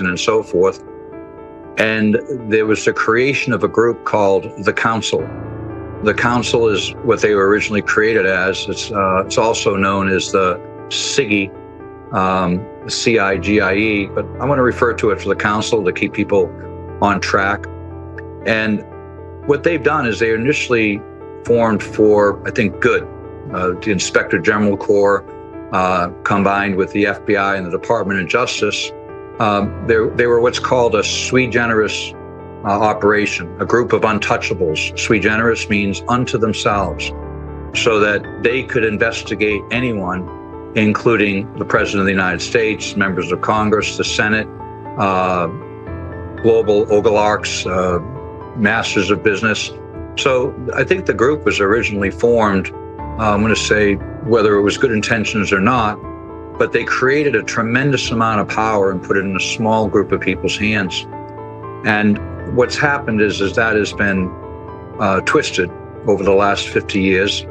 and so forth. And there was the creation of a group called the Council. The Council is what they were originally created as. It's also known as the CIGIE, CIGIE, but I want to refer to it for the Council to keep people on track. And what they've done is they initially formed for, I think, good. The Inspector General Corps, combined with the FBI and the Department of Justice, they were what's called a sui generis operation, a group of untouchables. Sui generis means unto themselves, so that they could investigate anyone, including the President of the United States, members of Congress, the Senate, global oligarchs, masters of business. So I think the group was originally formed, I'm going to say whether it was good intentions or not, but they created a tremendous amount of power and put it in a small group of people's hands. And what's happened is that has been twisted over the last 50 years.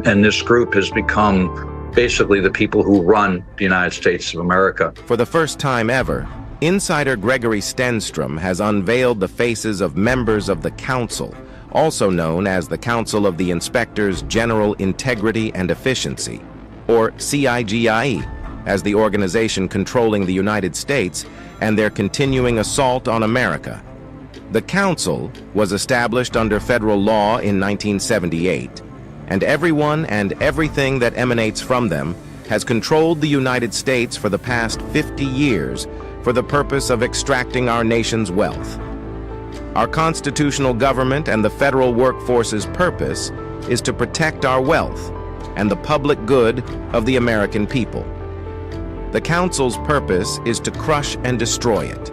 And this group has become basically the people who run the United States of America. For the first time ever, insider Gregory Stenstrom has unveiled the faces of members of the Council, also known as the Council of the Inspectors General Integrity and Efficiency, or CIGIE, as the organization controlling the United States and their continuing assault on America. The Council was established under federal law in 1978, and everyone and everything that emanates from them has controlled the United States for the past 50 years for the purpose of extracting our nation's wealth. Our constitutional government and the federal workforce's purpose is to protect our wealth and the public good of the American people. The Council's purpose is to crush and destroy it.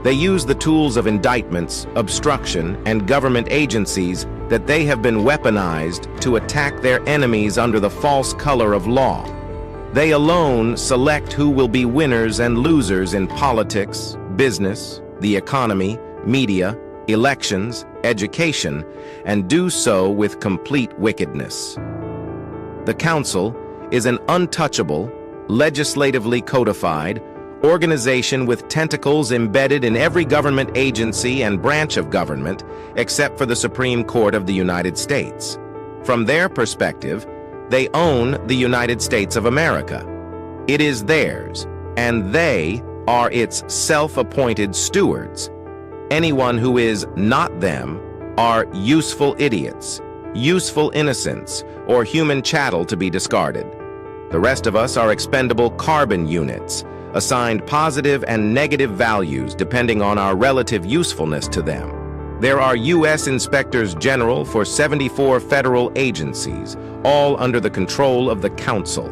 They use the tools of indictments, obstruction, and government agencies that they have been weaponized to attack their enemies under the false color of law. They alone select who will be winners and losers in politics, business, the economy, media, elections, education, and do so with complete wickedness. The Council is an untouchable, legislatively codified organization with tentacles embedded in every government agency and branch of government except for the Supreme Court of the United States. From their perspective, they own the United States of America. It is theirs, and they are its self-appointed stewards. Anyone who is not them are useful idiots, useful innocents, or human chattel to be discarded. The rest of us are expendable carbon units, assigned positive and negative values depending on our relative usefulness to them. There are U.S. Inspectors General for 74 federal agencies, all under the control of the Council.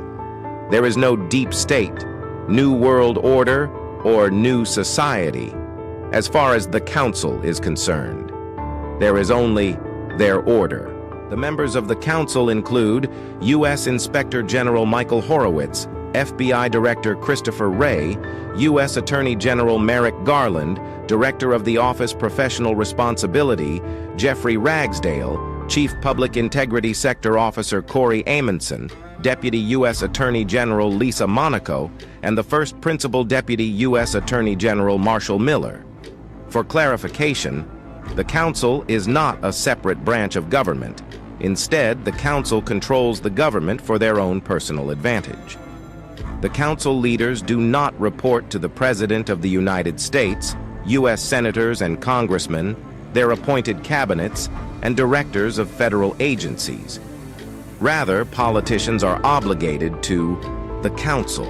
There is no deep state, new world order, or new society, as far as the Council is concerned. There is only their order. The members of the Council include U.S. Inspector General Michael Horowitz, FBI Director Christopher Wray, U.S. Attorney General Merrick Garland, Director of the Office Professional Responsibility Jeffrey Ragsdale, Chief Public Integrity Sector Officer Corey Amundson, Deputy U.S. Attorney General Lisa Monaco, and the First Principal Deputy U.S. Attorney General Marshall Miller. For clarification, the Council is not a separate branch of government. Instead, the Council controls the government for their own personal advantage. The Council leaders do not report to the President of the United States, U.S. Senators and Congressmen, their appointed cabinets, and directors of federal agencies. Rather, politicians are obligated to the Council.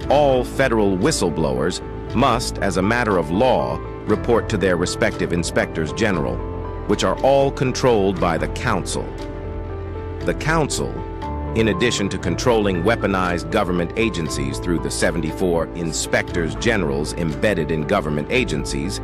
All federal whistleblowers must, as a matter of law, report to their respective inspectors general, which are all controlled by the Council. The Council, in addition to controlling weaponized government agencies through the 74 inspectors generals embedded in government agencies,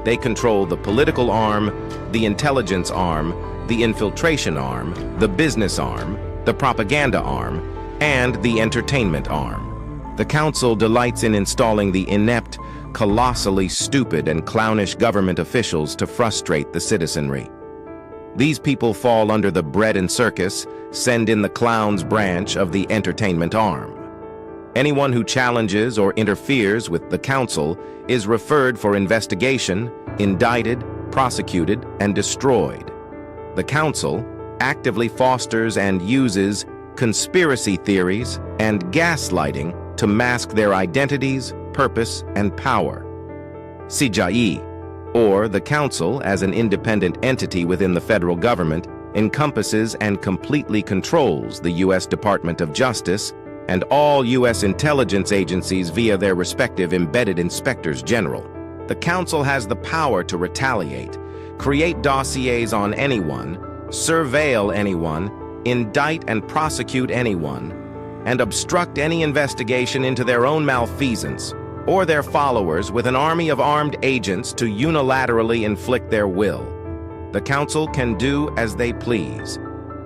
they control the political arm, the intelligence arm, the infiltration arm, the business arm, the propaganda arm, and the entertainment arm. The Council delights in installing the inept, colossally stupid and clownish government officials to frustrate the citizenry. These people fall under the bread and circus, send in the clowns branch of the entertainment arm. Anyone who challenges or interferes with the council is referred for investigation, indicted, prosecuted, and destroyed. The council actively fosters and uses conspiracy theories and gaslighting to mask their identities, purpose, and power. CIGIE, or the council as an independent entity within the federal government, encompasses and completely controls the U.S. Department of Justice and all U.S. intelligence agencies via their respective embedded inspectors general. The council has the power to retaliate, create dossiers on anyone, surveil anyone, indict and prosecute anyone, and obstruct any investigation into their own malfeasance or their followers with an army of armed agents to unilaterally inflict their will. The council can do as they please.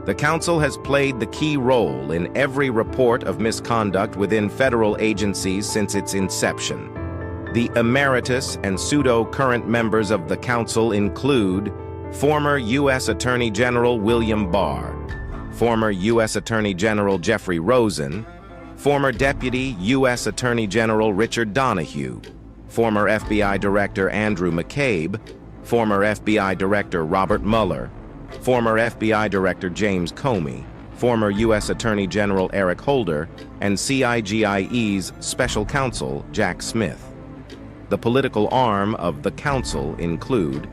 The council has played the key role in every report of misconduct within federal agencies since its inception. The emeritus and pseudo-current members of the council include former U.S. Attorney General William Barr, former U.S. Attorney General Jeffrey Rosen, former Deputy U.S. Attorney General Richard Donahue, former FBI Director Andrew McCabe, former FBI Director Robert Mueller, former FBI Director James Comey, former U.S. Attorney General Eric Holder, and CIGIE's Special Counsel Jack Smith. The political arm of the council include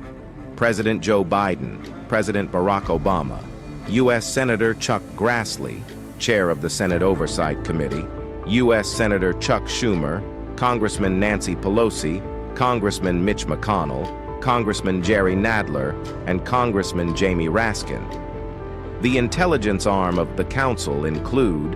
President Joe Biden, President Barack Obama, U.S. Senator Chuck Grassley, Chair of the Senate Oversight Committee, U.S. Senator Chuck Schumer, Congressman Nancy Pelosi, Congressman Mitch McConnell, Congressman Jerry Nadler, and Congressman Jamie Raskin. The intelligence arm of the council include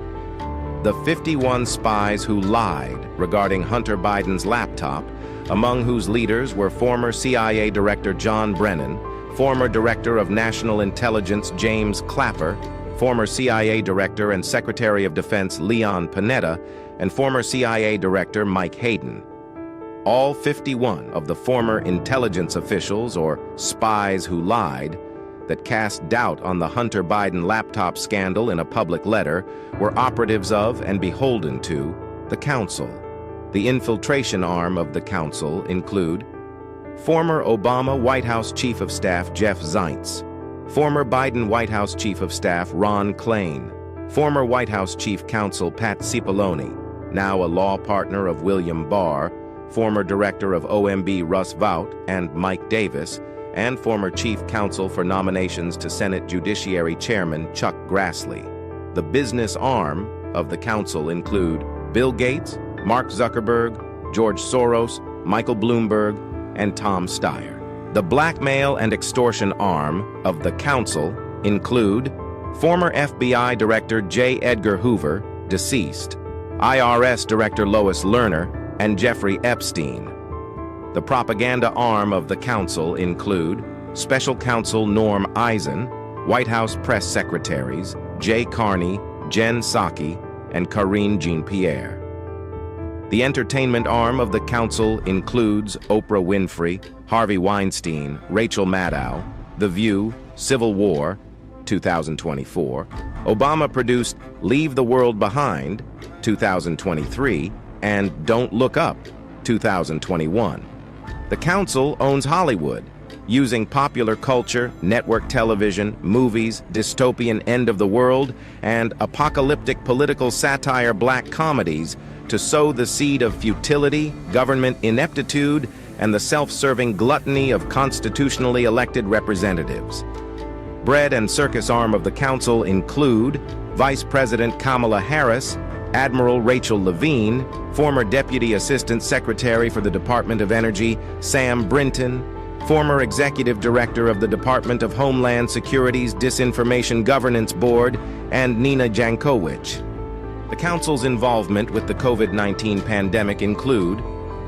the 51 spies who lied regarding Hunter Biden's laptop, among whose leaders were former CIA Director John Brennan, former Director of National Intelligence James Clapper, former CIA Director and Secretary of Defense Leon Panetta, and former CIA Director Mike Hayden. All 51 of the former intelligence officials, or spies who lied, that cast doubt on the Hunter Biden laptop scandal in a public letter were operatives of and beholden to the council. The infiltration arm of the council include former Obama White House Chief of Staff Jeff Zients, former Biden White House Chief of Staff Ron Klain, former White House Chief Counsel Pat Cipollone, now a law partner of William Barr, former Director of OMB Russ Vought and Mike Davis, and former Chief Counsel for Nominations to Senate Judiciary Chairman Chuck Grassley. The business arm of the council include Bill Gates, Mark Zuckerberg, George Soros, Michael Bloomberg, and Tom Steyer. The blackmail and extortion arm of the council include former FBI Director J. Edgar Hoover, deceased, IRS Director Lois Lerner, and Jeffrey Epstein. The propaganda arm of the council include Special Counsel Norm Eisen, White House Press Secretaries Jay Carney, Jen Psaki, and Karine Jean-Pierre. The entertainment arm of the council includes Oprah Winfrey, Harvey Weinstein, Rachel Maddow, The View, Civil War, 2024, Obama-produced Leave the World Behind, 2023, and Don't Look Up, 2021. The council owns Hollywood, using popular culture, network television, movies, dystopian end of the world, and apocalyptic political satire black comedies to sow the seed of futility, government ineptitude, and the self-serving gluttony of constitutionally elected representatives. Bread and circus arm of the council include Vice President Kamala Harris, Admiral Rachel Levine, former Deputy Assistant Secretary for the Department of Energy Sam Brinton, former Executive Director of the Department of Homeland Security's Disinformation Governance Board, and Nina Jankowicz. The council's involvement with the COVID-19 pandemic include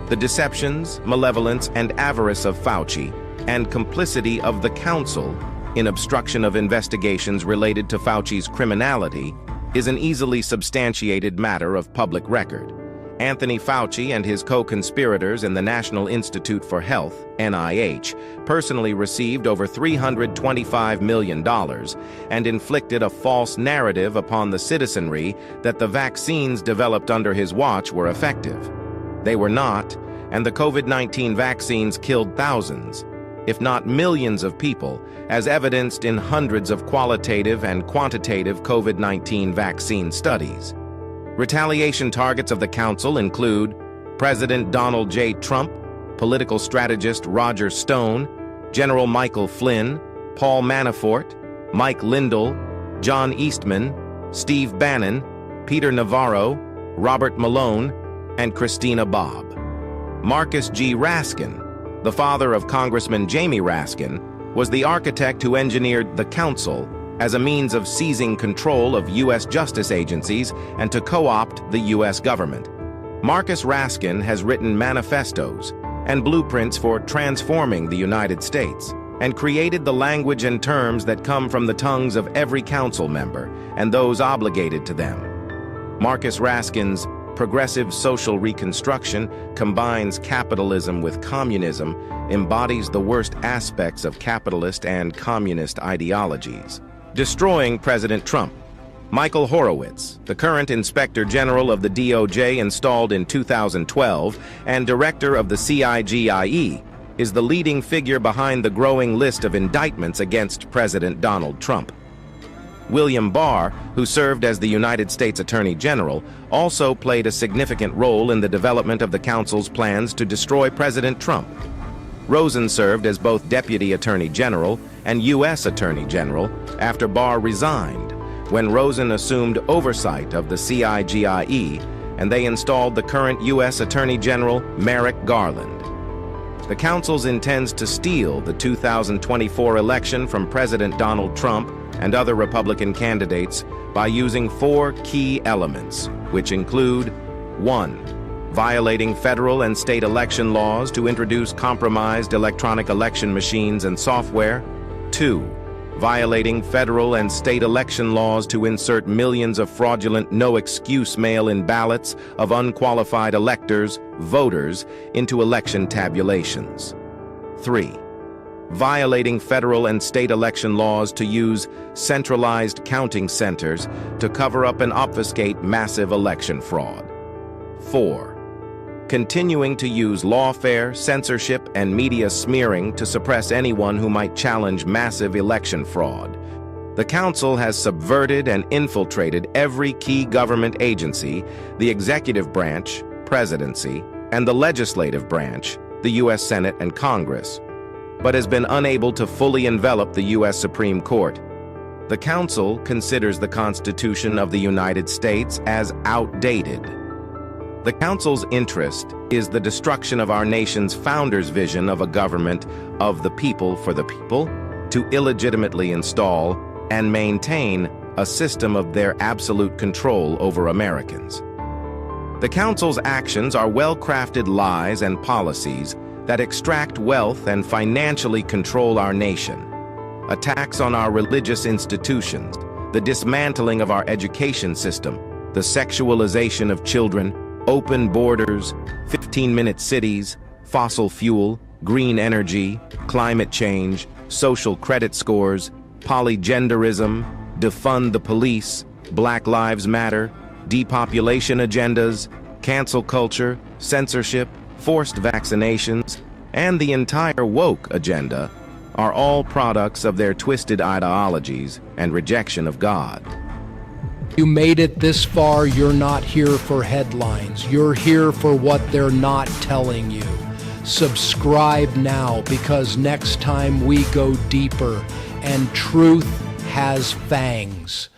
the deceptions, malevolence, and avarice of Fauci, and complicity of the council in obstruction of investigations related to Fauci's criminality is an easily substantiated matter of public record, Anthony Fauci and his co-conspirators in the National Institute for Health, NIH, personally received over $325 million and inflicted a false narrative upon the citizenry that the vaccines developed under his watch were effective. They were not, and the COVID-19 vaccines killed thousands, if not millions of people, as evidenced in hundreds of qualitative and quantitative COVID-19 vaccine studies. Retaliation targets of the Council include President Donald J. Trump, political strategist Roger Stone, General Michael Flynn, Paul Manafort, Mike Lindell, John Eastman, Steve Bannon, Peter Navarro, Robert Malone, and Christina Bobb. Marcus G. Raskin, the father of Congressman Jamie Raskin, was the architect who engineered the Council as a means of seizing control of U.S. justice agencies and to co-opt the U.S. government. Marcus Raskin has written manifestos and blueprints for transforming the United States and created the language and terms that come from the tongues of every council member and those obligated to them. Marcus Raskin's progressive social reconstruction combines capitalism with communism, embodies the worst aspects of capitalist and communist ideologies. Destroying President Trump. Michael Horowitz, the current Inspector General of the DOJ installed in 2012 and Director of the CIGIE, is the leading figure behind the growing list of indictments against President Donald Trump. William Barr, who served as the United States Attorney General, also played a significant role in the development of the Council's plans to destroy President Trump. Rosen served as both Deputy Attorney General and U.S. Attorney General after Barr resigned, when Rosen assumed oversight of the CIGIE, and they installed the current U.S. Attorney General, Merrick Garland. The Council intends to steal the 2024 election from President Donald Trump and other Republican candidates by using 4 key elements, which include 1. Violating federal and state election laws to introduce compromised electronic election machines and software. 2. Violating federal and state election laws to insert millions of fraudulent no-excuse mail-in ballots of unqualified electors, voters, into election tabulations. 3. Violating federal and state election laws to use centralized counting centers to cover up and obfuscate massive election fraud. 4. Continuing to use lawfare, censorship, and media smearing to suppress anyone who might challenge massive election fraud. The Council has subverted and infiltrated every key government agency, the executive branch, presidency, and the legislative branch, the U.S. Senate and Congress, but has been unable to fully envelop the U.S. Supreme Court. The Council considers the Constitution of the United States as outdated. The Council's interest is the destruction of our nation's founders' vision of a government of the people for the people, to illegitimately install and maintain a system of their absolute control over Americans. The Council's actions are well-crafted lies and policies that extract wealth and financially control our nation. Attacks on our religious institutions, the dismantling of our education system, the sexualization of children, open borders, 15-minute cities, fossil fuel, green energy, climate change, social credit scores, polygenderism, defund the police, Black Lives Matter, depopulation agendas, cancel culture, censorship, forced vaccinations, and the entire woke agenda are all products of their twisted ideologies and rejection of God. You made it this far, you're not here for headlines. You're here for what they're not telling you. Subscribe now, because next time we go deeper, and truth has fangs.